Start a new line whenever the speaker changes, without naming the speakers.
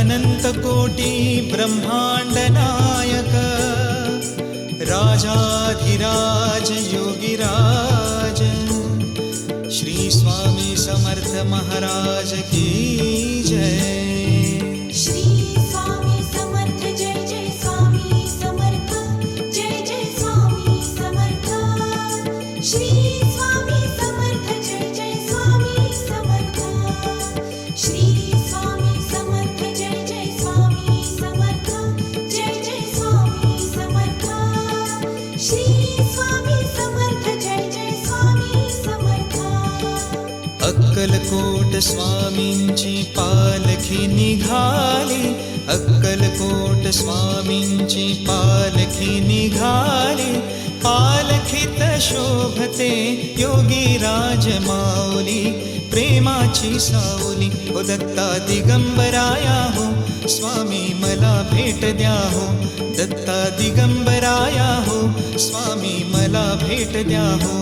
अनंतकोटी ब्रह्मांड नायक राजाधिराज योगिराज श्री स्वामी समर्थ महाराज की जय।
श्री स्वामी समर्थ जय जय स्वामी समर्थ जय जय स्वामी समर्थ। श्री स्वामी समर्थ जय जय स्वामी समर्थ। श्री स्वामी समर्थ जय जय स्वामी समर्थ जय जय स्वामी समर्थ। श्री स्वामी समर्थ जय जय स्वामी समर्थ।
अक्कलकोट स्वामींची पालखी निघाली, अक्कलकोट स्वामींची पालखी निघाली, पालखीत शोभते योगीराज माऊली, प्रेमाची सावली हो दत्ता दिगंबराया हो, स्वामी मला भेट द्या हो, दत्ता दिगंबराया हो, स्वामी मला भेट द्या हो।